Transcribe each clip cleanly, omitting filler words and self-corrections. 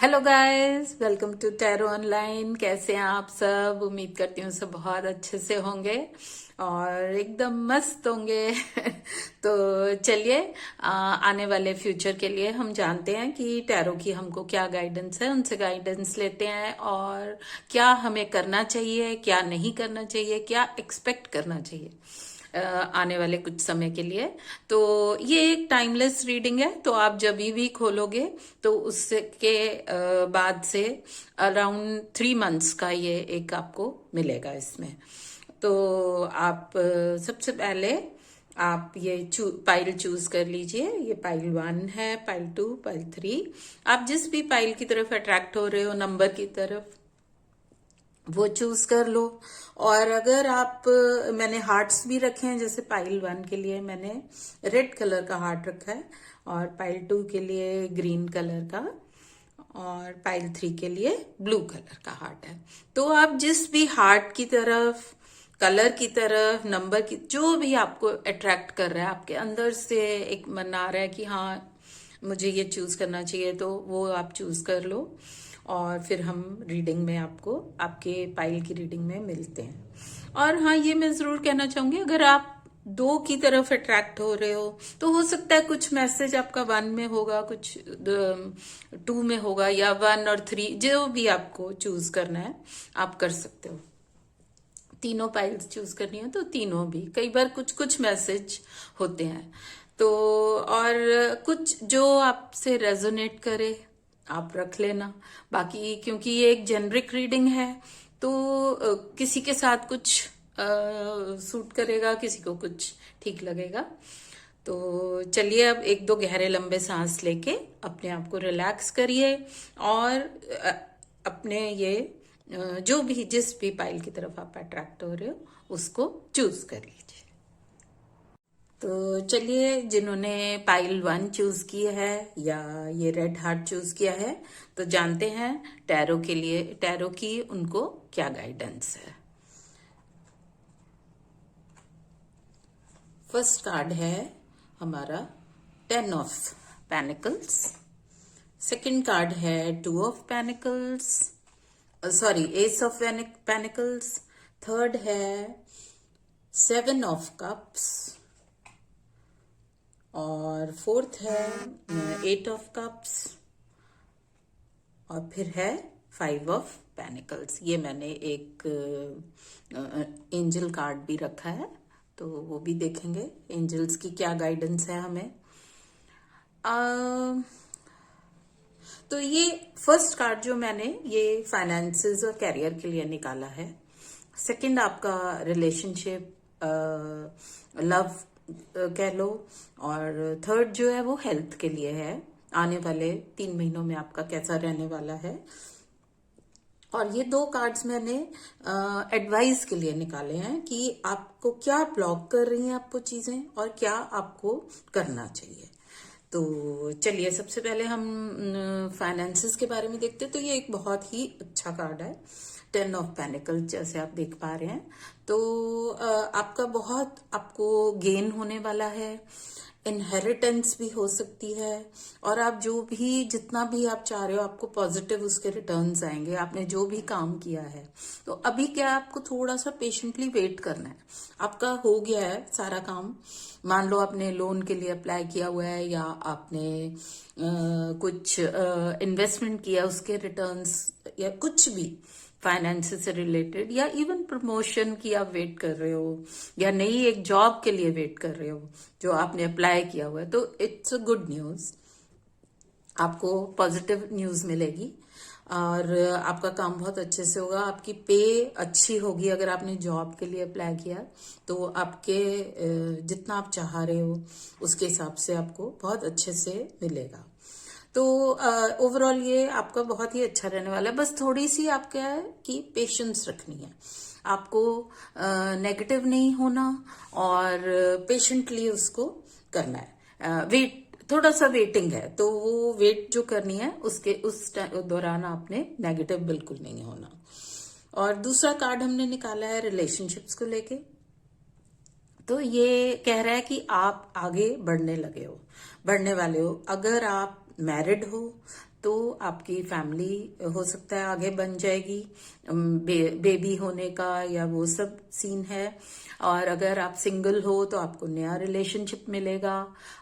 Hello guys, welcome to tarot online. कैसे हैं आप सब? उम्मीद करती हूँ सब बहुत अच्छे से होंगे और एकदम मस्त होंगे। तो चलिए, आने वाले फ्यूचर के लिए हम जानते हैं कि टैरो की हमको क्या गाइडेंस है, उनसे गाइडेंस लेते हैं और क्या हमें करना चाहिए, क्या नहीं करना चाहिए, क्या एक्सपेक्ट करना चाहिए आने वाले कुछ समय के लिए। तो ये एक टाइमलेस रीडिंग है, तो आप जब भी खोलोगे तो उसके बाद से अराउंड 3 मंथ्स का ये एक आपको मिलेगा इसमें। तो आप सबसे पहले आप ये पाइल चूज कर लीजिए। ये पाइल 1 है, पाइल 2, पाइल 3। आप जिस भी पाइल की तरफ अट्रैक्ट हो रहे हो, नंबर की तरफ, वो चूज कर लो। और अगर आप मैंने हार्ट्स भी रखे हैं, जैसे पाइल 1 के लिए मैंने रेड कलर का हार्ट रखा है और पाइल 2 के लिए ग्रीन कलर का और पाइल 3 के लिए ब्लू कलर का हार्ट है। तो आप जिस भी हार्ट की तरफ, कलर की तरफ, नंबर की, जो भी आपको अट्रैक्ट कर रहा है, आपके अंदर से एक मन आ रहा है कि हाँ मुझे ये चूज करना चाहिए, तो वो आप चूज कर लो और फिर हम रीडिंग में आपको आपके पाइल की रीडिंग में मिलते हैं। और हाँ, ये मैं जरूर कहना चाहूंगी, अगर आप 2 की तरफ अट्रैक्ट हो रहे हो तो हो सकता है कुछ मैसेज आपका 1 में होगा, कुछ 2 में होगा, या 1 और 3, जो भी आपको चूज करना है आप कर सकते हो। तीनों पाइल्स चूज करनी है तो तीनों भी, कई बार कुछ कुछ मैसेज होते हैं। तो और कुछ जो आपसे रेजोनेट करे आप रख लेना। बाकी क्योंकि ये एक जेनरिक रीडिंग है तो किसी के साथ कुछ सूट करेगा, किसी को कुछ ठीक लगेगा। तो चलिए, अब 1-2 गहरे लंबे सांस लेके अपने आप को रिलैक्स करिए और अपने ये जो भी, जिस भी पाइल की तरफ आप अट्रैक्ट हो रहे हो उसको चूज कर लीजिए। तो चलिए, जिन्होंने पाइल 1 चूज किया है या ये रेड हार्ट चूज किया है, तो जानते हैं टैरो के लिए, टैरो की उनको क्या गाइडेंस है। फर्स्ट कार्ड है हमारा 10 ऑफ पेनिकल्स। सेकंड कार्ड है 2 of pentacles, sorry, S of pentacles. Third है 7 ऑफ कप्स और फोर्थ है 8 ऑफ कप्स और फिर है 5 ऑफ पेनिकल्स। ये मैंने एक एंजल कार्ड भी रखा है, तो वो भी देखेंगे एंजल्स की क्या गाइडेंस है हमें। तो ये फर्स्ट कार्ड जो मैंने, ये फाइनेंसेस और कैरियर के लिए निकाला है। सेकंड आपका रिलेशनशिप, लव कह लो। और थर्ड जो है वो हेल्थ के लिए है, आने वाले 3 महीनों में आपका कैसा रहने वाला है। और ये 2 कार्ड्स मैंने एडवाइस के लिए निकाले हैं कि आपको क्या ब्लॉक कर रही हैं आपको चीजें और क्या आपको करना चाहिए। तो चलिए, सबसे पहले हम फाइनेंसेस के बारे में देखते हैं। तो ये एक बहुत ही अच्छा कार्ड है, 10 ऑफ पेनिकल्स, जैसे आप देख पा रहे हैं। तो आपका बहुत आपको गेन होने वाला है, इनहेरिटेंस भी हो सकती है, और आप जो भी, जितना भी आप चाह रहे हो आपको पॉजिटिव उसके रिटर्न्स आएंगे, आपने जो भी काम किया है। तो अभी क्या, आपको थोड़ा सा पेशेंटली वेट करना है। आपका हो गया है सारा काम। मान लो आपने लोन के लिए अप्लाई किया हुआ है, या आपने कुछ इन्वेस्टमेंट किया, उसके रिटर्न्स, या कुछ भी फाइनेंस से रिलेटेड, या इवन प्रमोशन की आप वेट कर रहे हो, या नई एक जॉब के लिए वेट कर रहे हो जो आपने अप्लाई किया हुआ है, तो इट्स अ गुड न्यूज। आपको पॉजिटिव न्यूज मिलेगी और आपका काम बहुत अच्छे से होगा। आपकी पे अच्छी होगी। अगर आपने जॉब के लिए अप्लाई किया तो आपके जितना आप चाह रहे हो उसके हिसाब से आपको बहुत अच्छे से मिलेगा। तो ओवरऑल ये आपका बहुत ही अच्छा रहने वाला है। बस थोड़ी सी आपका है कि पेशेंस रखनी है आपको, नेगेटिव नहीं होना और पेशेंटली उसको करना है। वेट, थोड़ा सा वेटिंग है, तो वो वेट जो करनी है उसके उस दौरान आपने नेगेटिव बिल्कुल नहीं होना। और दूसरा कार्ड हमने निकाला है रिलेशनशिप्स को लेके। तो ये कह रहा है कि आप आगे बढ़ने लगे हो, बढ़ने वाले हो। अगर आप मैरिड हो तो आपकी फैमिली हो सकता है आगे बन जाएगी, बेबी होने का या वो सब सीन है। और अगर आप सिंगल हो तो आपको नया रिलेशनशिप मिलेगा,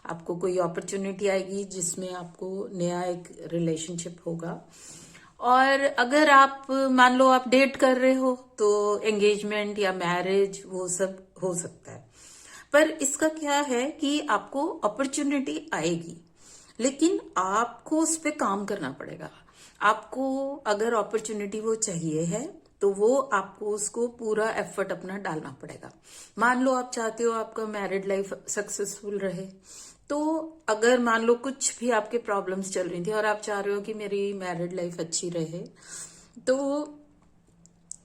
आपको कोई अपॉर्चुनिटी आएगी जिसमें आपको नया एक रिलेशनशिप होगा। और अगर आप मान लो आप डेट कर रहे हो तो एंगेजमेंट या मैरिज वो सब हो सकता है। पर इसका क्या है कि आपको अपॉर्चुनिटी आएगी, लेकिन आपको उस पर काम करना पड़ेगा। आपको अगर अपॉर्चुनिटी वो चाहिए है तो वो आपको उसको पूरा एफर्ट अपना डालना पड़ेगा। मान लो आप चाहते हो आपका मैरिड लाइफ सक्सेसफुल रहे, तो अगर मान लो कुछ भी आपके प्रॉब्लम्स चल रही थी और आप चाह रहे हो कि मेरी मैरिड लाइफ अच्छी रहे, तो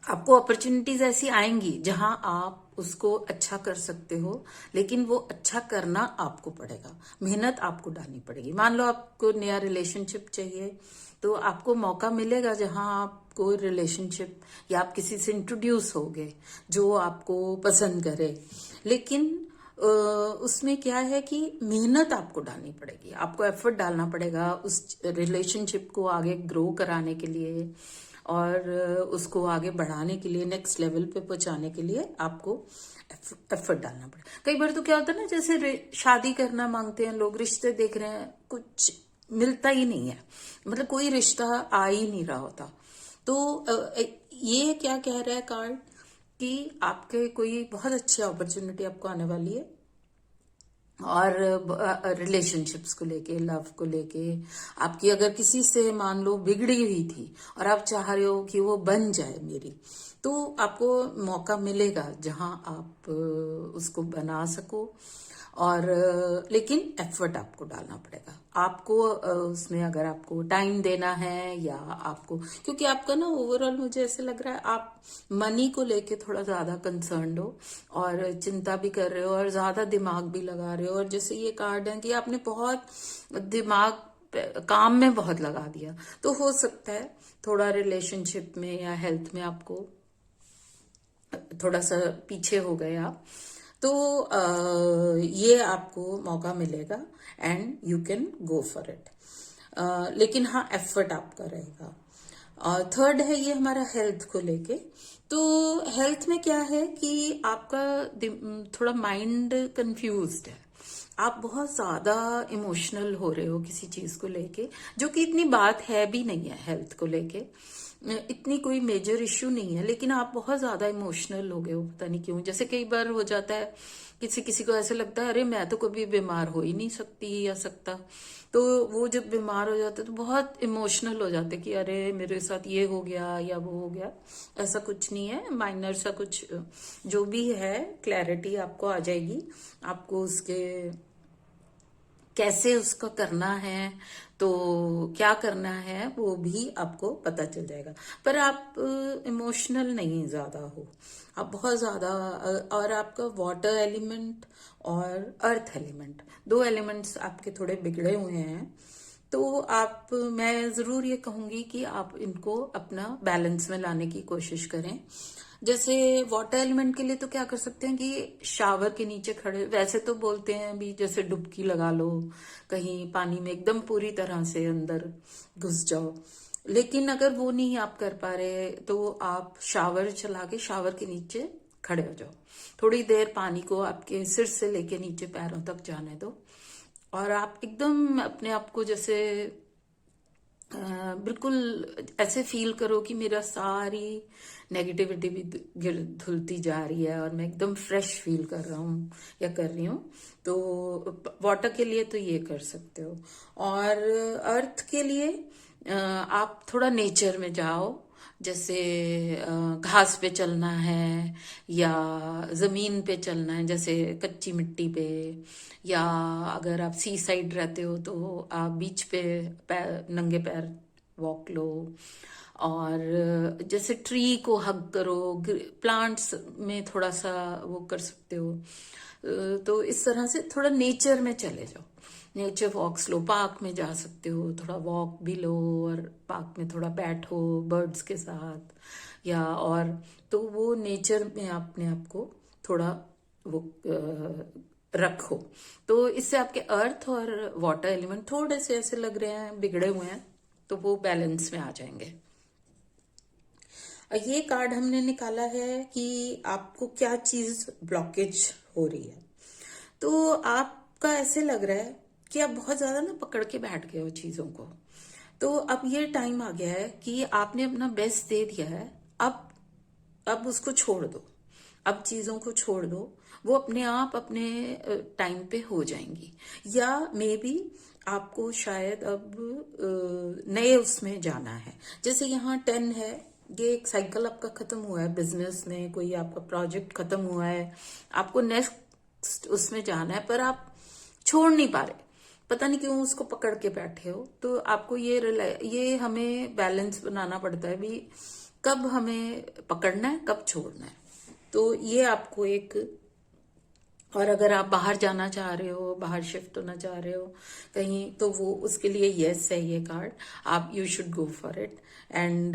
आपको अपॉर्चुनिटीज ऐसी आएंगी जहां आप उसको अच्छा कर सकते हो, लेकिन वो अच्छा करना आपको पड़ेगा, मेहनत आपको डालनी पड़ेगी। मान लो आपको नया रिलेशनशिप चाहिए, तो आपको मौका मिलेगा जहां आपको रिलेशनशिप या आप किसी से इंट्रोड्यूस हो गए जो आपको पसंद करे, लेकिन उसमें क्या है कि मेहनत आपको डालनी पड़ेगी, आपको एफर्ट डालना पड़ेगा उस रिलेशनशिप को आगे ग्रो कराने के लिए और उसको आगे बढ़ाने के लिए, नेक्स्ट लेवल पे पहुंचाने के लिए आपको एफर्ट डालना पड़ेगा। कई बार तो क्या होता है ना, जैसे शादी करना मांगते हैं लोग, रिश्ते देख रहे हैं, कुछ मिलता ही नहीं है, मतलब कोई रिश्ता आ ही नहीं रहा होता। तो ये क्या कह रहा है कार्ड कि आपके कोई बहुत अच्छी अपॉर्चुनिटी आपको आने वाली है, और रिलेशनशिप्स को लेके, लव को लेके आपकी अगर किसी से मान लो बिगड़ी हुई थी और आप चाह रहे हो कि वो बन जाए मेरी, तो आपको मौका मिलेगा जहां आप उसको बना सको। और लेकिन एफर्ट आपको डालना पड़ेगा, आपको उसमें अगर आपको टाइम देना है या आपको, क्योंकि आपका ना ओवरऑल मुझे ऐसे लग रहा है आप मनी को लेके थोड़ा ज्यादा कंसर्न्ड हो और चिंता भी कर रहे हो और ज्यादा दिमाग भी लगा रहे हो। और जैसे ये कार्ड है कि आपने बहुत दिमाग काम में बहुत लगा दिया, तो हो सकता है थोड़ा रिलेशनशिप में या हेल्थ में आपको थोड़ा सा पीछे हो गए आप। तो ये आपको मौका मिलेगा and you can go for it, लेकिन हाँ एफर्ट आपका रहेगा। थर्ड है ये हमारा हेल्थ को लेके। तो हेल्थ में क्या है कि आपका थोड़ा माइंड कंफ्यूज्ड है, आप बहुत ज्यादा इमोशनल हो रहे हो किसी चीज को लेके, जो कि इतनी बात है भी नहीं है, हेल्थ को लेके इतनी कोई मेजर इश्यू नहीं है, लेकिन आप बहुत ज्यादा इमोशनल हो गए हो, पता नहीं क्यों। जैसे कई बार हो जाता है किसी किसी को ऐसे लगता है अरे मैं तो कभी बीमार हो ही नहीं सकती या सकता, तो वो जब बीमार हो जाते तो बहुत इमोशनल हो जाते कि अरे मेरे साथ ये हो गया या वो हो गया। ऐसा कुछ नहीं है, माइनर सा कुछ जो भी है क्लैरिटी आपको आ जाएगी, आपको उसके कैसे उसका करना है, तो क्या करना है वो भी आपको पता चल जाएगा। पर आप इमोशनल नहीं ज्यादा हो, आप बहुत ज्यादा और आपका वाटर एलिमेंट और अर्थ एलिमेंट, दो एलिमेंट्स आपके थोड़े बिगड़े हुए हैं। तो आप, मैं जरूर ये कहूंगी कि आप इनको अपना बैलेंस में लाने की कोशिश करें। जैसे वाटर एलिमेंट के लिए तो क्या कर सकते हैं कि शावर के नीचे खड़े, वैसे तो बोलते हैं भी जैसे डुबकी लगा लो कहीं पानी में, एकदम पूरी तरह से अंदर घुस जाओ, लेकिन अगर वो नहीं आप कर पा रहे तो आप शावर चला के शावर के नीचे खड़े हो जाओ, थोड़ी देर पानी को आपके सिर से लेके नीचे पैरों तक जाने दो, और आप एकदम अपने आप को जैसे बिल्कुल ऐसे फील करो कि मेरा सारी नेगेटिविटी भी धुलती जा रही है और मैं एकदम फ्रेश फील कर रहा हूँ या कर रही हूँ। तो वाटर के लिए तो ये कर सकते हो। और अर्थ के लिए आप थोड़ा नेचर में जाओ, जैसे घास पे चलना है या जमीन पे चलना है, जैसे कच्ची मिट्टी पे, या अगर आप सी साइड रहते हो तो आप बीच पे नंगे पैर वॉक लो। और जैसे ट्री को हग करो, प्लांट्स में थोड़ा सा वो कर सकते हो। तो इस तरह से थोड़ा नेचर में चले जाओ, नेचर वॉक्स लो, पार्क में जा सकते हो, थोड़ा वॉक भी लो और पार्क में थोड़ा बैठो बर्ड्स के साथ, या और तो वो नेचर में अपने आप को थोड़ा वो रखो। तो इससे आपके अर्थ और वाटर एलिमेंट थोड़े से ऐसे लग रहे हैं बिगड़े हुए हैं, तो वो बैलेंस में आ जाएंगे। ये कार्ड हमने निकाला है कि आपको क्या चीज ब्लॉकेज हो रही है। तो आपका ऐसे लग रहा है कि आप बहुत ज्यादा ना पकड़ के बैठ गए हो चीजों को। तो अब ये टाइम आ गया है कि आपने अपना बेस्ट दे दिया है, अब उसको छोड़ दो, अब चीजों को छोड़ दो, वो अपने आप अपने टाइम पे हो जाएंगी। या मे बी आपको शायद अब नए उसमें जाना है। जैसे यहाँ 10 है, ये एक साइकिल आपका खत्म हुआ है, बिजनेस में कोई आपका प्रोजेक्ट खत्म हुआ है, आपको नेक्स्ट उसमें जाना है, पर आप छोड़ नहीं पा रहे, पता नहीं क्यों उसको पकड़ के बैठे हो। तो आपको ये हमें बैलेंस बनाना पड़ता है भी, कब हमें पकड़ना है कब छोड़ना है। तो ये आपको एक, और अगर आप बाहर जाना चाह रहे हो, बाहर शिफ्ट होना चाह रहे हो कहीं, तो वो उसके लिए यस है ये कार्ड, आप you should go for it. And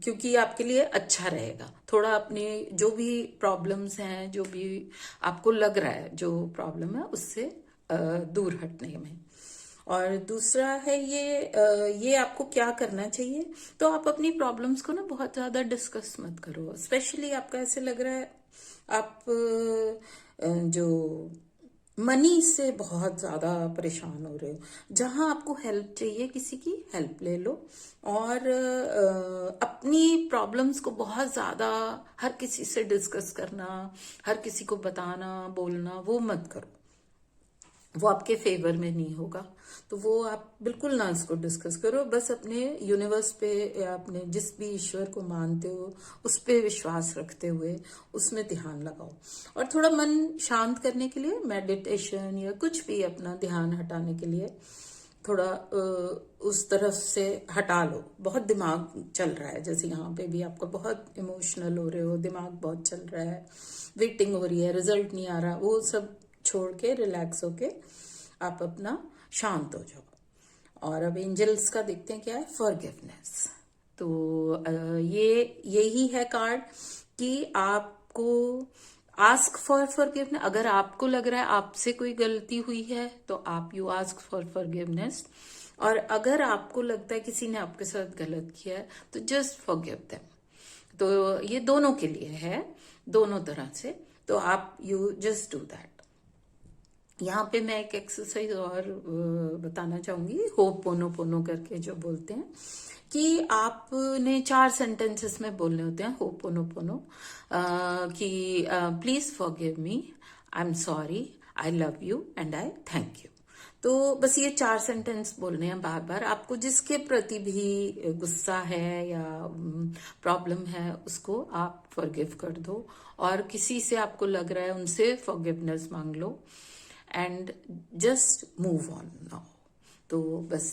क्योंकि आपके लिए अच्छा रहेगा, थोड़ा अपने जो भी प्रॉब्लम्स हैं, जो भी आपको लग रहा है जो प्रॉब्लम है, उससे दूर हटने में। और दूसरा है ये आपको क्या करना चाहिए। तो आप अपनी प्रॉब्लम्स को ना बहुत ज्यादा डिस्कस मत करो। स्पेशली आपका ऐसे लग रहा है आप जो मनी से बहुत ज्यादा परेशान हो रहे हो। जहां आपको हेल्प चाहिए, किसी की हेल्प ले लो। और अपनी प्रॉब्लम्स को बहुत ज्यादा हर किसी से डिस्कस करना, हर किसी को बताना, बोलना, वो मत करो, वो आपके फेवर में नहीं होगा। तो वो आप बिल्कुल ना इसको डिस्कस करो। बस अपने यूनिवर्स पे या अपने जिस भी ईश्वर को मानते हो उस पे विश्वास रखते हुए उसमें ध्यान लगाओ। और थोड़ा मन शांत करने के लिए मेडिटेशन या कुछ भी अपना ध्यान हटाने के लिए थोड़ा उस तरफ से हटा लो। बहुत दिमाग चल रहा है, जैसे यहाँ पे भी आपको बहुत इमोशनल हो रहे हो, दिमाग बहुत चल रहा है, वेटिंग हो रही है, रिजल्ट नहीं आ रहा, वो सब छोड़ के रिलैक्स होके आप अपना शांत हो जाओ। और अब एंजल्स का देखते हैं क्या है, फॉरगिवनेस। तो यही है कार्ड कि आपको आस्क फॉर फॉरगिवनेस। अगर आपको लग रहा है आपसे कोई गलती हुई है तो आप यू आस्क फॉर फॉरगिवनेस। और अगर आपको लगता है किसी ने आपके साथ गलत किया है तो जस्ट फॉरगिव देम। तो ये दोनों के लिए है, दोनों तरह से। तो आप यू जस्ट डू दैट। यहाँ पे मैं एक एक्सरसाइज और बताना चाहूंगी, होपोनोपोनो करके जो बोलते हैं, कि आपने 4 सेंटेंसेस में बोलने होते हैं होपोनोपोनो, कि please forgive me, I am sorry, I love you and I thank you. तो बस ये 4 सेंटेंस बोलने हैं बार बार। आपको जिसके प्रति भी गुस्सा है या प्रॉब्लम है उसको आप फॉरगिव कर दो। और किसी से आपको लग रहा है उनसे फॉरगिवनेस मांग लो and just move on now. तो बस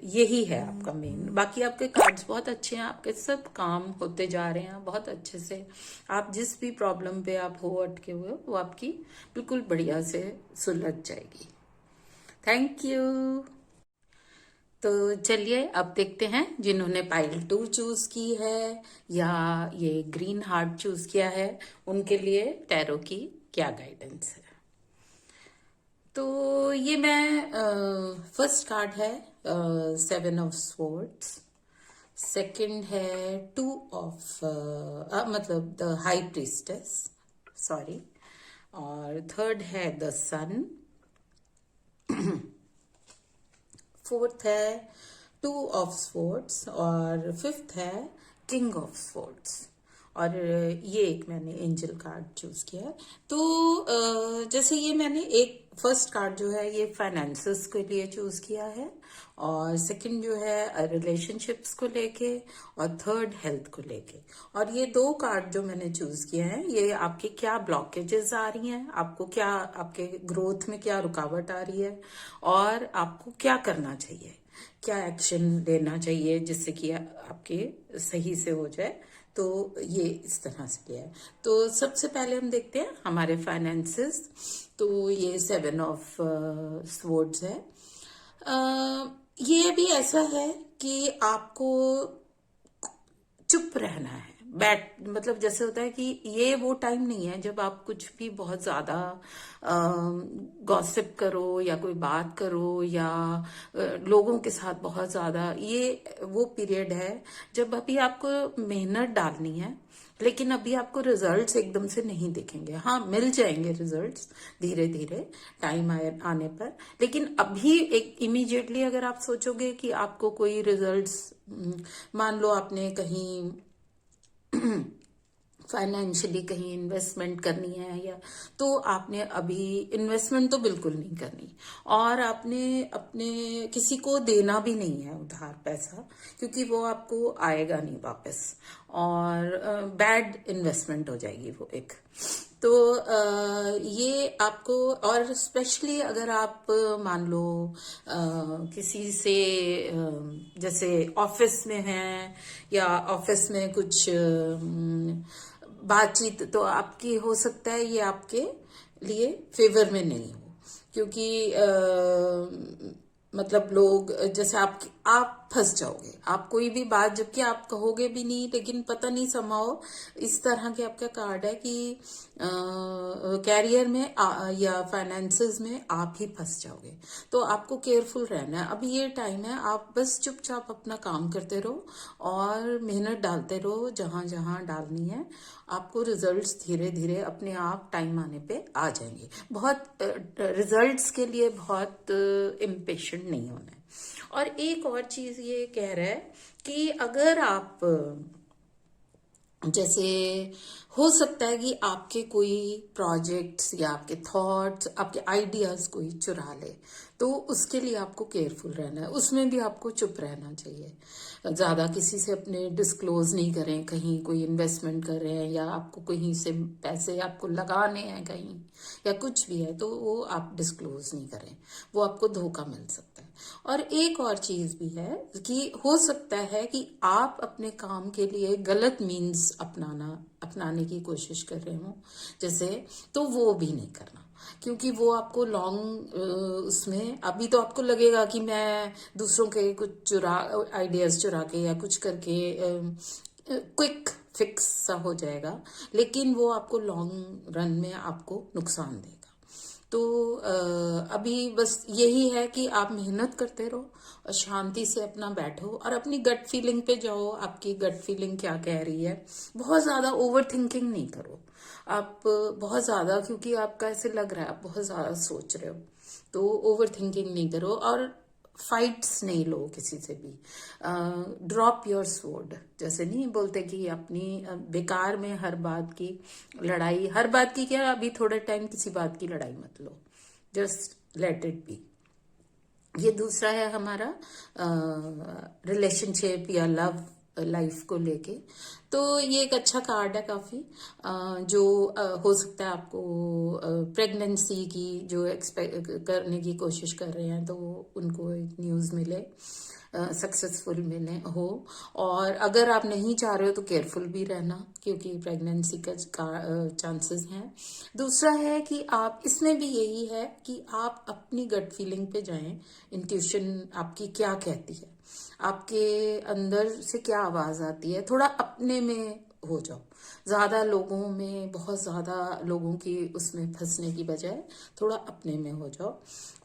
यही है आपका मेन। बाकी आपके कार्ड्स बहुत अच्छे हैं, आपके सब काम होते जा रहे हैं बहुत अच्छे से। आप जिस भी प्रॉब्लम पे आप हो अटके हुए हो वो आपकी बिल्कुल बढ़िया से सुलझ जाएगी। Thank you. तो चलिए अब देखते हैं जिन्होंने पाइल 2 चूज की है या ये ग्रीन हार्ट चूज किया है उनके लिए टैरो की क्या गाइडेंस है। तो ये मैं फर्स्ट कार्ड है 7 ऑफ स्वॉर्ड्स, सेकंड है 2 ऑफ मतलब द हाई प्रीस्टेस, सॉरी, और थर्ड है द सन, फोर्थ है 2 ऑफ स्वॉर्ड्स और फिफ्थ है किंग ऑफ स्वॉर्ड्स। और ये एक मैंने एंजल कार्ड चूज किया है। तो जैसे ये मैंने एक फर्स्ट कार्ड जो है ये फाइनेंसेस के लिए चूज किया है, और सेकंड जो है रिलेशनशिप्स को लेके, और थर्ड हेल्थ को लेके। और ये 2 कार्ड जो मैंने चूज किए हैं ये आपके क्या ब्लॉकेजेस आ रही हैं, आपको क्या, आपके ग्रोथ में क्या रुकावट आ रही है, और आपको क्या करना चाहिए, क्या एक्शन लेना चाहिए जिससे कि आपके सही से हो जाए। तो ये इस तरह से लिया है। तो सबसे पहले हम देखते हैं हमारे फाइनेंसेस। तो ये 7 ऑफ स्वॉर्ड्स है। ये भी ऐसा है कि आपको चुप रहना है, बैठ मतलब जैसे होता है कि ये वो टाइम नहीं है जब आप कुछ भी बहुत ज्यादा गॉसिप करो या कोई बात करो या लोगों के साथ बहुत ज्यादा, ये वो पीरियड है जब अभी आपको मेहनत डालनी है, लेकिन अभी आपको रिजल्ट्स एकदम से नहीं दिखेंगे। हाँ, मिल जाएंगे रिजल्ट्स धीरे धीरे टाइम आने पर, लेकिन अभी एक इमीडिएटली अगर आप सोचोगे कि आपको कोई रिजल्ट्स, मान लो आपने कहीं फाइनेंशियली कहीं इन्वेस्टमेंट करनी है, या तो आपने अभी इन्वेस्टमेंट तो बिल्कुल नहीं करनी, और आपने अपने किसी को देना भी नहीं है उधार पैसा, क्योंकि वो आपको आएगा नहीं वापस, और बैड इन्वेस्टमेंट हो जाएगी वो एक। तो ये आपको, और स्पेशली अगर आप मान लो किसी से जैसे ऑफिस में हैं, या ऑफिस में कुछ बातचीत, तो आपकी हो सकता है ये आपके लिए फेवर में नहीं हो, क्योंकि मतलब लोग जैसे आप फंस जाओगे, आप कोई भी बात, जबकि आप कहोगे भी नहीं, लेकिन पता नहीं समाओ इस तरह के आपका कार्ड है कि कैरियर में या फाइनेंसेस में आप ही फंस जाओगे। तो आपको केयरफुल रहना है, अभी ये टाइम है, आप बस चुपचाप अपना काम करते रहो और मेहनत डालते रहो जहां जहां डालनी है। आपको रिजल्ट्स धीरे धीरे अपने आप टाइम आने पे आ जाएंगे। बहुत रिजल्ट्स के लिए बहुत इम्पेशेंट नहीं होना है। और एक और चीज ये कह रहा है कि अगर आप जैसे, हो सकता है कि आपके कोई प्रोजेक्ट्स या आपके थॉट्स, आपके आइडियाज कोई चुरा ले, तो उसके लिए आपको केयरफुल रहना है, उसमें भी आपको चुप रहना चाहिए। ज्यादा किसी से अपने डिस्क्लोज नहीं करें, कहीं कोई इन्वेस्टमेंट कर रहे हैं या आपको कहीं से पैसे आपको लगाने हैं कहीं, या कुछ भी है, तो वो आप डिस्क्लोज नहीं करें, वो आपको धोखा मिल सकता है। और एक और चीज भी है कि हो सकता है कि आप अपने काम के लिए गलत मीन्स अपनाने की कोशिश कर रहे हो जैसे, तो वो भी नहीं करना, क्योंकि वो आपको लॉन्ग उसमें अभी तो आपको लगेगा कि मैं दूसरों के कुछ आइडियाज चुरा के या कुछ करके क्विक फिक्स सा हो जाएगा, लेकिन वो आपको लॉन्ग रन में आपको नुकसान देगा। तो अभी बस यही है कि आप मेहनत करते रहो और शांति से अपना बैठो और अपनी गट फीलिंग पे जाओ, आपकी गट फीलिंग क्या कह रही है। बहुत ज्यादा ओवर थिंकिंग नहीं करो आप, बहुत ज्यादा, क्योंकि आपका ऐसे लग रहा है आप बहुत ज्यादा सोच रहे हो, तो ओवर थिंकिंग नहीं करो, और फाइट्स नहीं लो किसी से भी। ड्रॉप योर स्वॉर्ड, जैसे नहीं बोलते कि अपनी बेकार में हर बात की लड़ाई, हर बात की क्या, अभी थोड़े टाइम किसी बात की लड़ाई मत लो, जस्ट लेट इट बी। ये दूसरा है हमारा रिलेशनशिप या लव लाइफ को लेके। तो ये एक अच्छा कार्ड है काफी, जो हो सकता है आपको प्रेगनेंसी की जो एक्सपेक्ट करने की कोशिश कर रहे हैं, तो उनको एक न्यूज मिले, सक्सेसफुल मिले हो। और अगर आप नहीं चाह रहे हो तो केयरफुल भी रहना, क्योंकि प्रेगनेंसी का चांसेस हैं। दूसरा है कि आप, इसमें भी यही है कि आप अपनी गट फीलिंग पे जाएं, इंट्यूशन आपकी क्या कहती है, आपके अंदर से क्या आवाज आती है, थोड़ा अपने में हो जाओ। ज्यादा लोगों में, बहुत ज्यादा लोगों की उसमें फंसने की बजाय थोड़ा अपने में हो जाओ।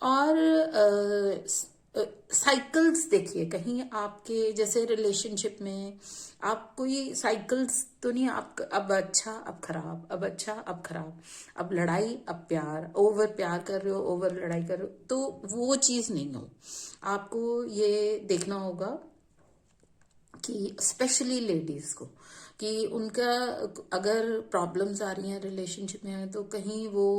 और साइकिल्स देखिए, कहीं आपके जैसे रिलेशनशिप में आप कोई साइकिल्स तो नहीं, आप अब अच्छा अब खराब, अब अच्छा अब खराब, अब लड़ाई अब प्यार, ओवर प्यार कर रहे हो, ओवर लड़ाई कर रहे हो, तो वो चीज नहीं हो। आपको ये देखना होगा कि स्पेशली लेडीज को, कि उनका अगर प्रॉब्लम्स आ रही हैं रिलेशनशिप में, तो कहीं वो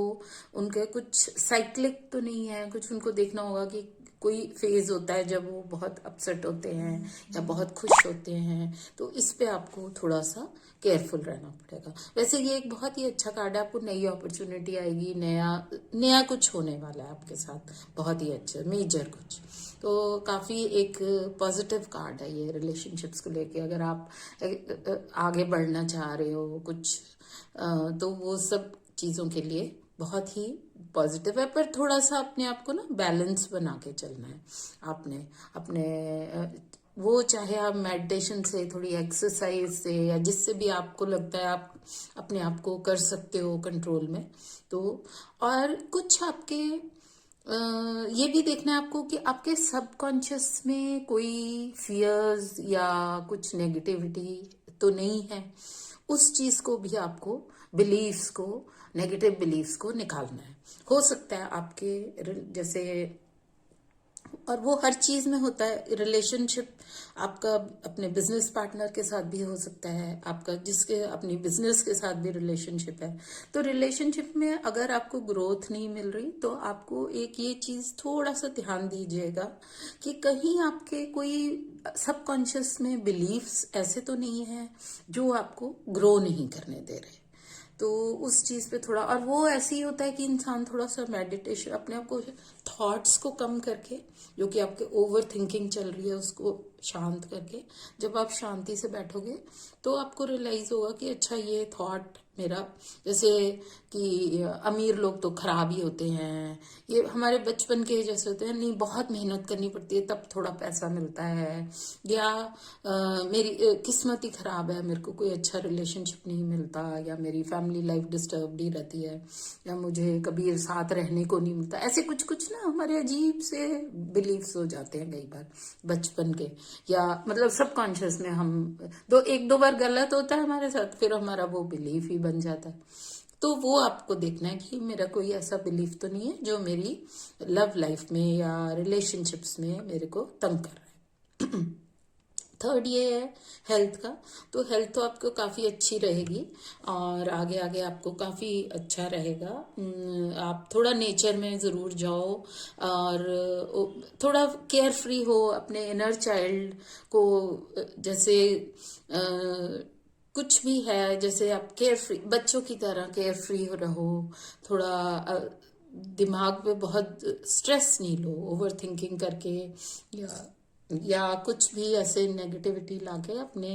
उनके कुछ साइक्लिक तो नहीं है, कुछ उनको देखना होगा कि कोई फेज होता है जब वो बहुत अपसेट होते हैं या बहुत खुश होते हैं, तो इस पे आपको थोड़ा सा केयरफुल रहना पड़ेगा। वैसे ये एक बहुत ही अच्छा कार्ड है, आपको नई अपॉर्चुनिटी आएगी, नया नया कुछ होने वाला है आपके साथ, बहुत ही अच्छा मेजर कुछ। तो काफी एक पॉजिटिव कार्ड है ये रिलेशनशिप्स को लेके। अगर आप आगे बढ़ना चाह रहे हो कुछ, तो वो सब चीजों के लिए बहुत ही पॉजिटिव है, पर थोड़ा सा अपने आप को ना बैलेंस बना के चलना है आपने, अपने वो चाहे आप मेडिटेशन से, थोड़ी एक्सरसाइज से, या जिससे भी आपको लगता है आप अपने आप को कर सकते हो कंट्रोल में, तो और कुछ आपके ये भी देखना है आपको कि आपके सबकॉन्शियस में कोई फियर्स या कुछ नेगेटिविटी तो नहीं है। उस चीज को भी आपको, बिलीफ्स को, नेगेटिव बिलीफ्स को निकालना है। हो सकता है आपके जैसे, और वो हर चीज में होता है, रिलेशनशिप आपका अपने बिजनेस पार्टनर के साथ भी हो सकता है, आपका जिसके अपनी बिजनेस के साथ भी रिलेशनशिप है। तो रिलेशनशिप में अगर आपको ग्रोथ नहीं मिल रही, तो आपको एक ये चीज थोड़ा सा ध्यान दीजिएगा कि कहीं आपके कोई सबकॉन्शियस में बिलीफ्स ऐसे तो नहीं है जो आपको ग्रो नहीं करने दे रहे। तो उस चीज पे थोड़ा, और वो ऐसे ही होता है कि इंसान थोड़ा सा मेडिटेशन, अपने आप को, थॉट्स को कम करके, जो कि आपके ओवर थिंकिंग चल रही है उसको शांत करके, जब आप शांति से बैठोगे तो आपको रियलाइज होगा कि अच्छा ये थॉट मेरा, जैसे कि अमीर लोग तो खराब ही होते हैं, ये हमारे बचपन के जैसे होते हैं, नहीं बहुत मेहनत करनी पड़ती है तब थोड़ा पैसा मिलता है, या मेरी किस्मत ही खराब है, मेरे को कोई अच्छा रिलेशनशिप नहीं मिलता, या मेरी फैमिली लाइफ डिस्टर्ब ही रहती है, या मुझे कभी साथ रहने को नहीं मिलता। ऐसे कुछ कुछ ना हमारे अजीब से बिलीफ्स हो जाते हैं कई बार बचपन के, या मतलब सबकॉन्शियस में हम एक दो बार गलत होता है हमारे साथ, फिर हमारा वो बिलीफ ही बन जाता है। तो वो आपको देखना है कि मेरा कोई ऐसा बिलीफ तो नहीं है जो मेरी लव लाइफ में या रिलेशनशिप्स में मेरे को तंग कर रहा है। थर्ड ये है हेल्थ का। तो हेल्थ तो आपको काफ़ी अच्छी रहेगी, और आगे आगे आपको काफ़ी अच्छा रहेगा। आप थोड़ा नेचर में ज़रूर जाओ, और थोड़ा केयर फ्री हो अपने इनर चाइल्ड को, जैसे कुछ भी है, जैसे आप केयर फ्री बच्चों की तरह केयर फ्री रहो, थोड़ा दिमाग पे बहुत स्ट्रेस नहीं लो ओवर थिंकिंग करके, या कुछ भी ऐसे नेगेटिविटी लाके अपने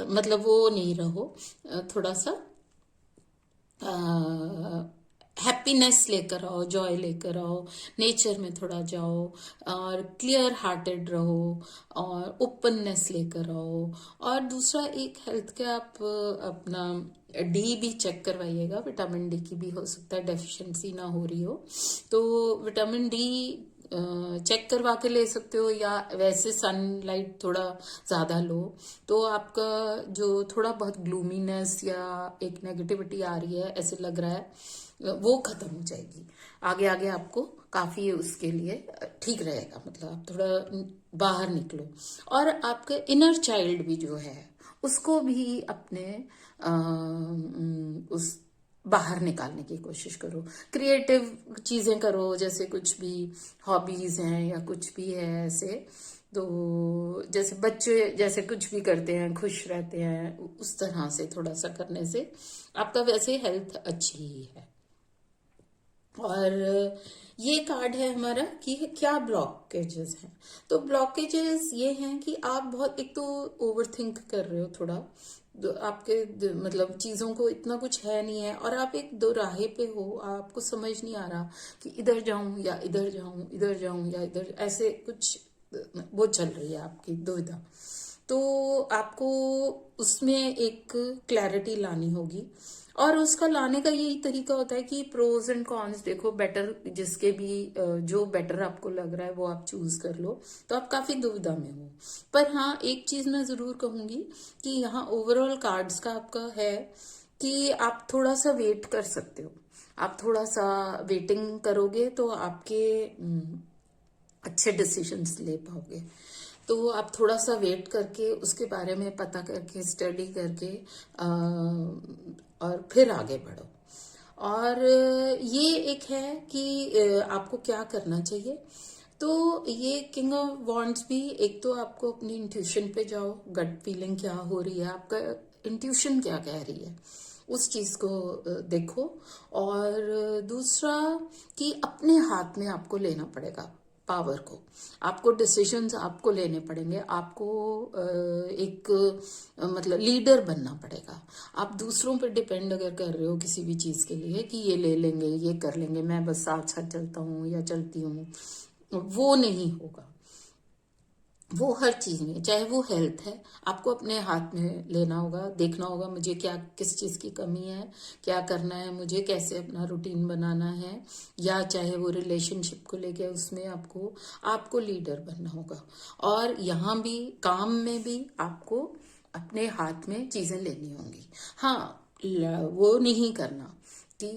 मतलब वो नहीं रहो, थोड़ा सा हैप्पीनेस लेकर आओ, जॉय लेकर आओ, नेचर में थोड़ा जाओ, और क्लियर हार्टेड रहो, और ओपननेस लेकर आओ। और दूसरा एक हेल्थ के आप अपना डी भी चेक करवाइएगा, विटामिन डी की भी हो सकता है डेफिशिएंसी ना हो रही हो, तो विटामिन डी चेक करवा के ले सकते हो, या वैसे सनलाइट थोड़ा ज्यादा लो, तो आपका जो थोड़ा बहुत ग्लूमीनेस या एक नेगेटिविटी आ रही है ऐसे लग रहा है, वो खत्म हो जाएगी। आगे आगे आपको काफी उसके लिए ठीक रहेगा, मतलब आप थोड़ा बाहर निकलो। और आपका इनर चाइल्ड भी जो है उसको भी अपने उस बाहर निकालने की कोशिश करो, क्रिएटिव चीजें करो, जैसे कुछ भी हॉबीज हैं या कुछ भी है ऐसे, तो जैसे बच्चे जैसे कुछ भी करते हैं खुश रहते हैं, उस तरह से थोड़ा सा करने से आपका वैसे हेल्थ अच्छी ही है। और ये कार्ड है हमारा कि क्या ब्लॉकेजेस हैं। तो ब्लॉकेजेस ये हैं कि आप बहुत, एक तो ओवर थिंक कर रहे हो थोड़ा, आपके मतलब चीजों को इतना कुछ है नहीं है, और आप एक दो राहे पे हो, आपको समझ नहीं आ रहा कि इधर जाऊं या इधर जाऊं, इधर जाऊं या इधर, ऐसे कुछ वो चल रही है आपकी दुविधा। तो आपको उसमें एक क्लैरिटी लानी होगी, और उसका लाने का यही तरीका होता है कि प्रोज एंड कॉन्स देखो, बेटर जिसके भी जो बेटर आपको लग रहा है वो आप चूज कर लो। तो आप काफी दुविधा में हो, पर हाँ एक चीज मैं जरूर कहूंगी कि यहाँ ओवरऑल कार्ड्स का आपका है कि आप थोड़ा सा वेट कर सकते हो। आप थोड़ा सा वेटिंग करोगे तो आपके अच्छे डिसीजंस ले पाओगे। तो आप थोड़ा सा वेट करके उसके बारे में पता करके स्टडी करके और फिर आगे बढ़ो। और ये एक है कि आपको क्या करना चाहिए। तो ये किंग ऑफ वॉन्ड्स भी, एक तो आपको अपनी इंट्यूशन पे जाओ, गट फीलिंग क्या हो रही है, आपका इंट्यूशन क्या कह रही है, उस चीज को देखो। और दूसरा कि अपने हाथ में आपको लेना पड़ेगा पावर को, आपको डिसीजंस आपको लेने पड़ेंगे, आपको एक मतलब लीडर बनना पड़ेगा। आप दूसरों पर डिपेंड अगर कर रहे हो किसी भी चीज के लिए कि ये ले लेंगे, ये कर लेंगे, मैं बस साथ साथ चलता हूँ या चलती हूँ, वो नहीं होगा। वो हर चीज में, चाहे वो हेल्थ है, आपको अपने हाथ में लेना होगा, देखना होगा मुझे क्या, किस चीज की कमी है, क्या करना है मुझे, कैसे अपना रूटीन बनाना है, या चाहे वो रिलेशनशिप को लेके, उसमें आपको आपको लीडर बनना होगा। और यहाँ भी काम में भी आपको अपने हाथ में चीजें लेनी होंगी। हाँ, वो नहीं करना कि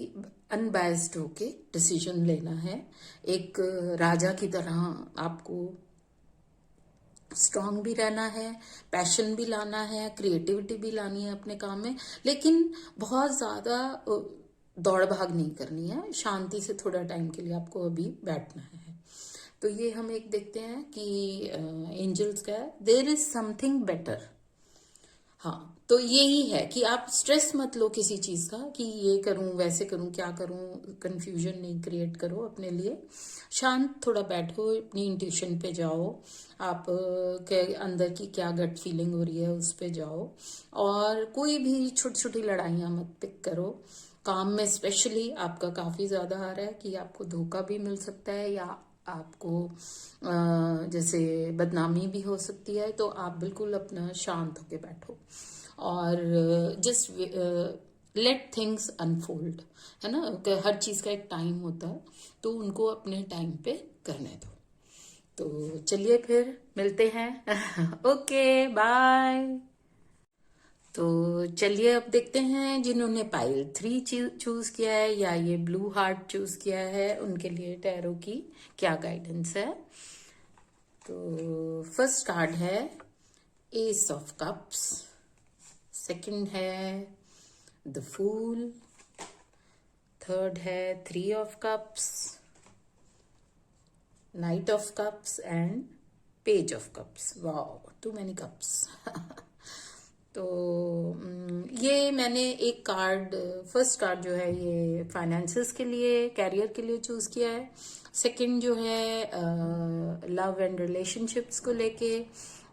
अनबायस्ड होके डिसीजन लेना है, एक राजा की तरह आपको स्ट्रांग भी रहना है, पैशन भी लाना है, क्रिएटिविटी भी लानी है अपने काम में, लेकिन बहुत ज्यादा दौड़ भाग नहीं करनी है, शांति से थोड़ा टाइम के लिए आपको अभी बैठना है। तो ये हम एक देखते हैं कि एंजल्स का है, देयर इज समथिंग बेटर। हाँ, तो यही है कि आप स्ट्रेस मत लो किसी चीज का कि ये करूं वैसे करूं क्या करूं, कंफ्यूजन नहीं क्रिएट करो अपने लिए। शांत थोड़ा बैठो, अपनी इंट्यूशन पे जाओ, आप के अंदर की क्या गट फीलिंग हो रही है उस पे जाओ, और कोई भी छोटी छोटी लड़ाइयां मत पिक करो। काम में स्पेशली आपका काफी ज्यादा आ रहा है कि आपको धोखा भी मिल सकता है, या आपको जैसे बदनामी भी हो सकती है, तो आप बिल्कुल अपना शांत होके बैठो और जस्ट लेट थिंग्स अनफोल्ड, है ना, कि हर चीज का एक टाइम होता है, तो उनको अपने टाइम पे करने दो। तो चलिए फिर मिलते हैं। Okay, bye. तो चलिए अब देखते हैं जिन्होंने पाइल 3 चूज किया है या ये ब्लू हार्ट चूज किया है, उनके लिए टैरो की क्या गाइडेंस है। तो फर्स्ट कार्ड है एस ऑफ कप्स, सेकंड है द फूल, थर्ड है 3 of cups, knight of cups and page of cups. Wow, too many cups. तो ये मैंने एक कार्ड, फर्स्ट कार्ड जो है ये फाइनेंसेस के लिए, कैरियर के लिए चूज किया है। सेकंड जो है लव एंड रिलेशनशिप्स को लेके,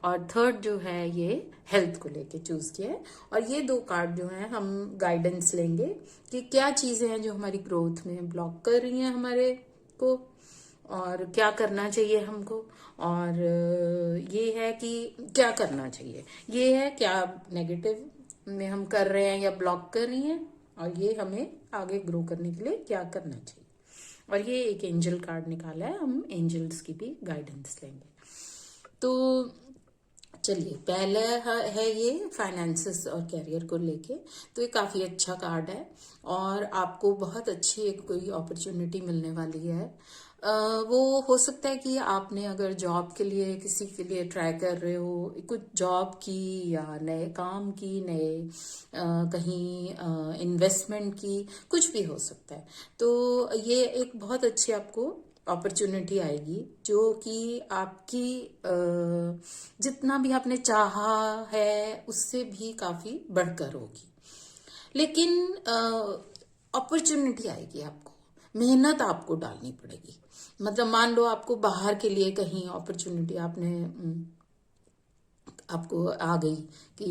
और थर्ड जो है ये हेल्थ को लेके चूज किया है। और ये 2 कार्ड जो है हम गाइडेंस लेंगे कि क्या चीजें हैं जो हमारी ग्रोथ में ब्लॉक कर रही हैं हमारे को, और क्या करना चाहिए हमको, और ये है कि क्या करना चाहिए, ये है क्या नेगेटिव में हम कर रहे हैं या ब्लॉक कर रही हैं, और ये हमें आगे ग्रो करने के लिए क्या करना चाहिए। और ये एक एंजल कार्ड निकाला है, हम एंजल्स की भी गाइडेंस लेंगे। तो चलिए, पहला है ये फाइनेंसेस और कैरियर को लेके। तो ये काफी अच्छा कार्ड है और आपको बहुत अच्छी एक कोई अपॉर्चुनिटी मिलने वाली है। वो हो सकता है कि आपने अगर जॉब के लिए किसी के लिए ट्राई कर रहे हो, कुछ जॉब की या नए काम की, नए कहीं इन्वेस्टमेंट की, कुछ भी हो सकता है। तो ये एक बहुत अच्छी आपको अपॉर्चुनिटी आएगी जो कि आपकी जितना भी आपने चाहा है उससे भी काफी बढ़कर होगी। लेकिन अपॉर्चुनिटी आएगी, आपको मेहनत आपको डालनी पड़ेगी। मतलब मान लो आपको बाहर के लिए कहीं अपॉर्चुनिटी आपने आपको आ गई कि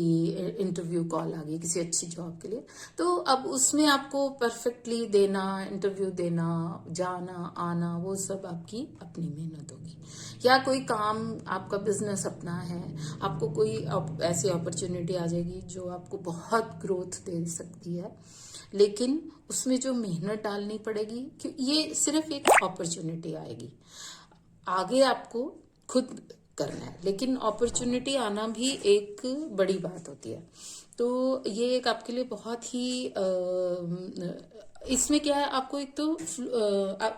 इंटरव्यू कॉल आ गई किसी अच्छी जॉब के लिए, तो अब उसमें आपको परफेक्टली देना, इंटरव्यू देना, जाना आना, वो सब आपकी अपनी मेहनत होगी। या कोई काम, आपका बिजनेस अपना है, आपको कोई ऐसी अपॉर्चुनिटी आ जाएगी जो आपको बहुत ग्रोथ दे सकती है, लेकिन उसमें जो मेहनत डालनी पड़ेगी, कि ये सिर्फ एक अपॉर्चुनिटी आएगी, आगे आपको खुद करना है, लेकिन अपॉर्चुनिटी आना भी एक बड़ी बात होती है। तो ये एक आपके लिए बहुत ही इसमें क्या है, आपको एक तो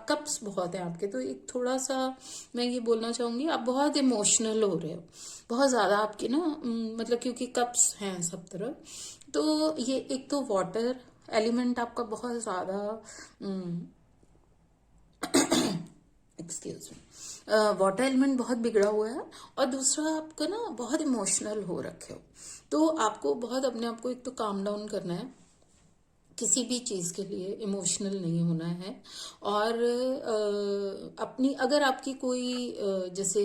कप्स बहुत है आपके, तो एक थोड़ा सा मैं ये बोलना चाहूंगी, आप बहुत इमोशनल हो रहे हो, बहुत ज्यादा आपकी ना, मतलब क्योंकि कप्स हैं सब तरफ, तो ये एक तो वाटर एलिमेंट आपका बहुत ज्यादा, एक्सक्यूज मी, वाटर एलिमेंट बहुत बिगड़ा हुआ है, और दूसरा आपका ना बहुत इमोशनल हो रखे हो, तो आपको बहुत अपने आप को एक तो काम डाउन करना है, किसी भी चीज के लिए इमोशनल नहीं होना है। और अपनी अगर आपकी कोई जैसे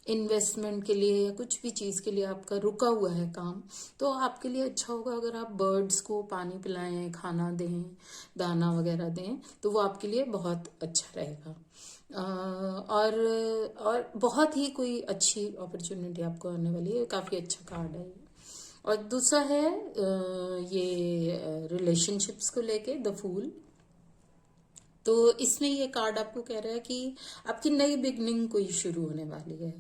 इन्वेस्टमेंट के लिए या कुछ भी चीज के लिए आपका रुका हुआ है काम, तो आपके लिए अच्छा होगा अगर आप बर्ड्स को पानी पिलाएं, खाना दें, दाना वगैरह दें, तो वो आपके लिए बहुत अच्छा रहेगा। और बहुत ही कोई अच्छी अपॉर्चुनिटी आपको आने वाली है, काफी अच्छा कार्ड है ये। और दूसरा है ये रिलेशनशिप्स को लेके द फूल। तो इसमें ये कार्ड आपको कह रहा है कि आपकी नई बिगनिंग कोई शुरू होने वाली है।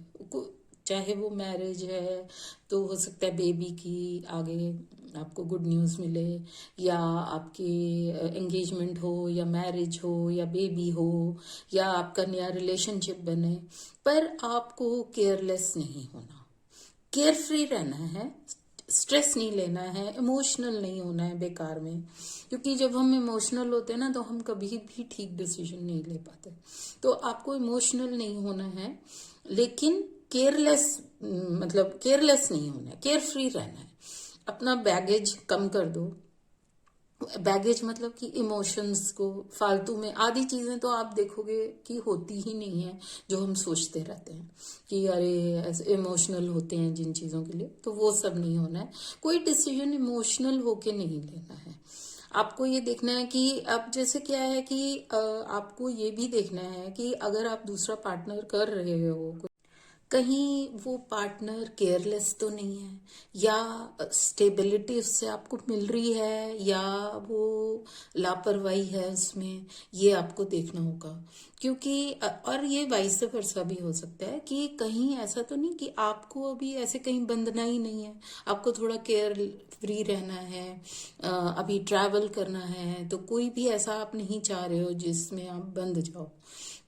चाहे वो मैरिज है, तो हो सकता है बेबी की आगे आपको गुड न्यूज़ मिले, या आपकी एंगेजमेंट हो, या मैरिज हो, या बेबी हो, या आपका नया रिलेशनशिप बने। पर आपको केयरलेस नहीं होना, केयर फ्री रहना है, स्ट्रेस नहीं लेना है, इमोशनल नहीं होना है बेकार में। क्योंकि जब हम इमोशनल होते हैं ना, तो हम कभी भी ठीक डिसीजन नहीं ले पाते। तो आपको इमोशनल नहीं होना है, लेकिन केयरलेस, मतलब केयरलेस नहीं होना है, केयर फ्री रहना है। अपना बैगेज कम कर दो। बैगेज मतलब कि इमोशंस को, फालतू में आधी चीजें तो आप देखोगे कि होती ही नहीं है, जो हम सोचते रहते हैं कि अरे ऐसे इमोशनल होते हैं जिन चीजों के लिए, तो वो सब नहीं होना है। कोई डिसीजन इमोशनल होके नहीं लेना है। आपको ये देखना है कि अब जैसे क्या है कि आपको ये भी देखना है कि अगर आप दूसरा पार्टनर कर रहे हो, कहीं वो पार्टनर केयरलेस तो नहीं है, या स्टेबिलिटी उससे आपको मिल रही है, या वो लापरवाही है उसमें, ये आपको देखना होगा। क्योंकि और ये वाइस वर्सा भी हो सकता है कि कहीं ऐसा तो नहीं कि आपको अभी ऐसे कहीं बंधना ही नहीं है, आपको थोड़ा केयर फ्री रहना है, अभी ट्रैवल करना है, तो कोई भी ऐसा आप नहीं चाह रहे हो जिसमें आप बंध जाओ।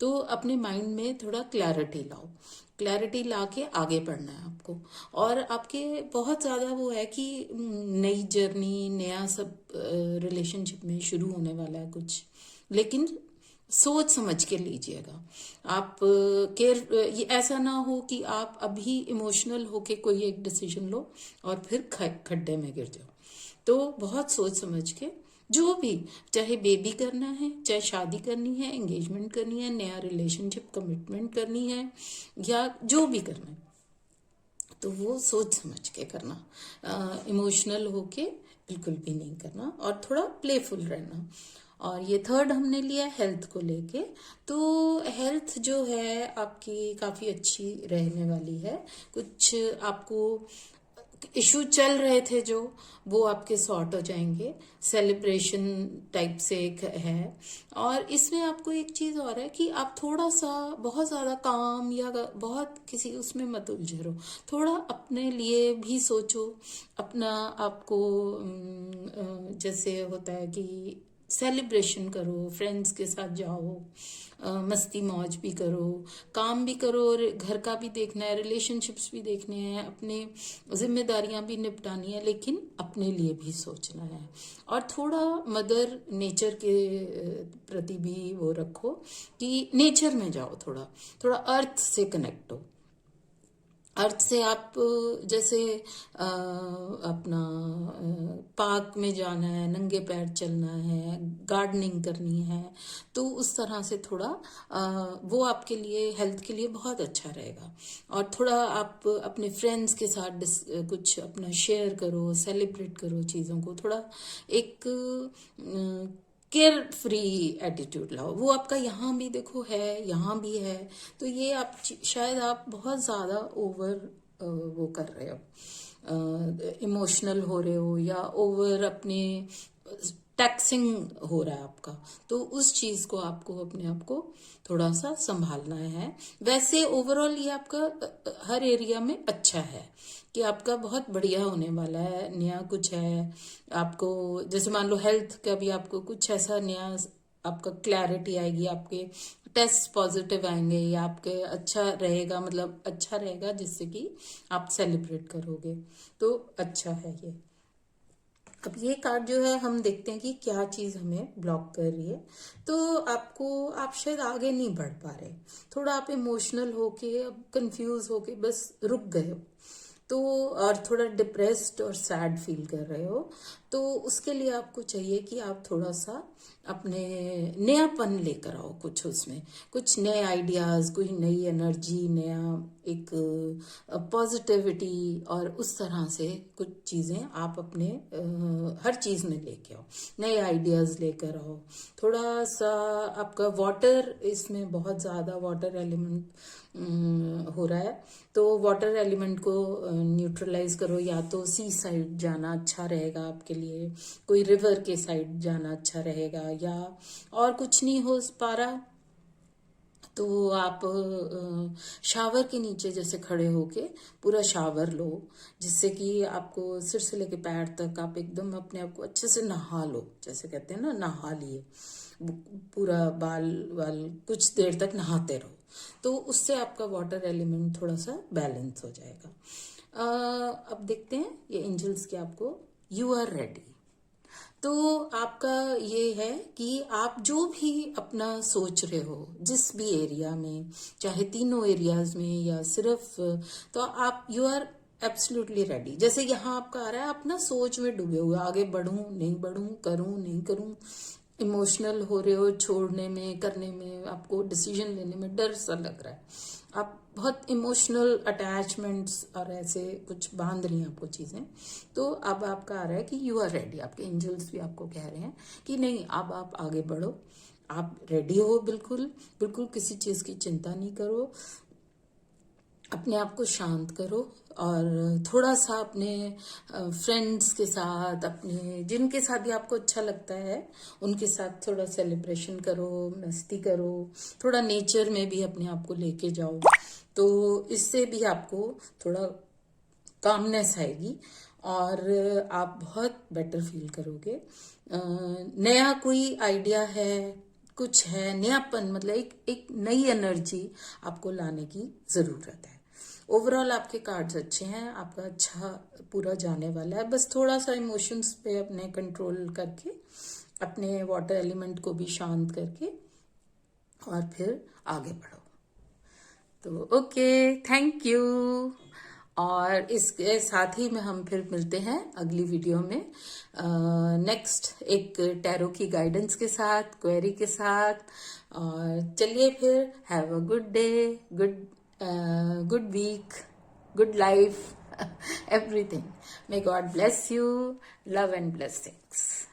तो अपने माइंड में थोड़ा क्लैरिटी लाओ, क्लैरिटी लाके आगे बढ़ना है आपको। और आपके बहुत ज्यादा वो है कि नई जर्नी, नया सब रिलेशनशिप में शुरू होने वाला है कुछ, लेकिन सोच समझ के लीजिएगा। आप केयर, ये ऐसा ना हो कि आप अभी इमोशनल होके कोई एक डिसीजन लो और फिर खड्डे में गिर जाओ। तो बहुत सोच समझ के, जो भी, चाहे बेबी करना है, चाहे शादी करनी है, एंगेजमेंट करनी है, नया रिलेशनशिप कमिटमेंट करनी है, या जो भी करना है, तो वो सोच समझ के करना, इमोशनल होके बिल्कुल भी नहीं करना, और थोड़ा प्लेफुल रहना। और ये थर्ड हमने लिया हेल्थ को लेके। तो हेल्थ जो है आपकी काफी अच्छी रहने वाली है। कुछ आपको इशू चल रहे थे जो, वो आपके सॉर्ट हो जाएंगे। सेलिब्रेशन टाइप से एक है। और इसमें आपको एक चीज और है कि आप थोड़ा सा बहुत ज्यादा काम या बहुत किसी उसमें मत उलझे रहो, थोड़ा अपने लिए भी सोचो। अपना आपको जैसे होता है कि सेलिब्रेशन करो, फ्रेंड्स के साथ जाओ, मस्ती मौज भी करो, काम भी करो, और घर का भी देखना है, रिलेशनशिप्स भी देखने हैं, अपने जिम्मेदारियां भी निपटानी है, लेकिन अपने लिए भी सोचना है। और थोड़ा मदर नेचर के प्रति भी वो रखो कि नेचर में जाओ, थोड़ा थोड़ा अर्थ से कनेक्ट हो। अर्थ से आप जैसे अपना पार्क में जाना है, नंगे पैर चलना है, गार्डनिंग करनी है, तो उस तरह से थोड़ा वो आपके लिए, हेल्थ के लिए बहुत अच्छा रहेगा। और थोड़ा आप अपने फ्रेंड्स के साथ कुछ अपना शेयर करो, सेलिब्रेट करो चीज़ों को, थोड़ा एक केयर फ्री एटीट्यूड लाओ। वो आपका यहाँ भी देखो है, यहाँ भी है। तो ये आप शायद आप बहुत ज्यादा ओवर वो कर रहे हो, इमोशनल हो रहे हो, या ओवर अपने टैक्सिंग हो रहा है आपका। तो उस चीज को आपको अपने आप को थोड़ा सा संभालना है। वैसे ओवरऑल ये आपका हर एरिया में अच्छा है, कि आपका बहुत बढ़िया होने वाला है, नया कुछ है आपको। जैसे मान लो हेल्थ का भी आपको कुछ ऐसा नया, आपका क्लैरिटी आएगी, आपके टेस्ट पॉजिटिव आएंगे, या आपके अच्छा रहेगा, मतलब अच्छा रहेगा जिससे कि आप सेलिब्रेट करोगे। तो अच्छा है ये। अब ये कार्ड जो है, हम देखते हैं कि क्या चीज हमें ब्लॉक कर रही है। तो आपको, आप शायद आगे नहीं बढ़ पा रहे, थोड़ा आप इमोशनल होके, अब कंफ्यूज होके बस रुक गए हो, तो और थोड़ा डिप्रेस्ड और सैड फील कर रहे हो। तो उसके लिए आपको चाहिए कि आप थोड़ा सा अपने नयापन लेकर आओ, कुछ उसमें कुछ नए आइडियाज, कोई नई एनर्जी, नया एक पॉजिटिविटी, और उस तरह से कुछ चीज़ें आप अपने हर चीज़ में लेके आओ, नए आइडियाज लेकर आओ। थोड़ा सा आपका वाटर, इसमें बहुत ज़्यादा वाटर एलिमेंट हो रहा है, तो वाटर एलिमेंट को न्यूट्रलाइज करो। या तो सी साइड जाना अच्छा रहेगा आपके लिए, कोई रिवर के साइड जाना अच्छा रहेगा, या और कुछ नहीं हो पा रहा तो आप शावर के नीचे जैसे खड़े होके पूरा शावर लो, जिससे कि आपको सिर से लेके पैर तक आप एकदम अपने आप को अच्छे से नहा लो, जैसे कहते हैं ना, नहा लिए पूरा, बाल वाल कुछ देर तक नहाते रहो, तो उससे आपका वाटर एलिमेंट थोड़ा सा बैलेंस हो जाएगा। अब देखते हैं ये एंजल्स की आपको, यू आर रेडी। तो आपका ये है कि आप जो भी अपना सोच रहे हो, जिस भी एरिया में, चाहे तीनों एरियाज में या सिर्फ, तो आप यू आर एब्सोल्युटली रेडी। जैसे यहाँ आपका आ रहा है, आप ना सोच में डूबे हुए, आगे बढ़ूं नहीं बढ़ूं, करूं नहीं करूं, इमोशनल हो रहे हो, छोड़ने में, करने में, आपको डिसीजन लेने में डर सा लग रहा है, आप बहुत इमोशनल अटैचमेंट्स और ऐसे कुछ बांध रही हैं आपको चीजें। तो अब आपका आ रहा है कि यू आर रेडी, आपके एंजल्स भी आपको कह रहे हैं कि नहीं, अब आप आगे बढ़ो, आप रेडी हो, बिल्कुल बिल्कुल किसी चीज की चिंता नहीं करो, अपने आप को शांत करो, और थोड़ा सा अपने फ्रेंड्स के साथ, अपने जिनके साथ भी आपको अच्छा लगता है उनके साथ थोड़ा सेलिब्रेशन करो, मस्ती करो, थोड़ा नेचर में भी अपने आप को लेके जाओ, तो इससे भी आपको थोड़ा कामनेस आएगी और आप बहुत बेटर फील करोगे। नया कोई आइडिया है, कुछ है नयापन, मतलब एक नई एनर्जी आपको लाने की जरूरत है। ओवरऑल आपके कार्ड्स अच्छे हैं, आपका अच्छा पूरा जाने वाला है, बस थोड़ा सा इमोशंस पे अपने कंट्रोल करके, अपने वाटर एलिमेंट को भी शांत करके, और फिर आगे बढ़ो। तो ओके, थैंक यू। और इसके साथ ही में हम फिर मिलते हैं अगली वीडियो में, नेक्स्ट एक टैरो की गाइडेंस के साथ, क्वेरी के साथ। और चलिए फिर, have a good day, good week, good life, everything. May God bless you. Love and blessings.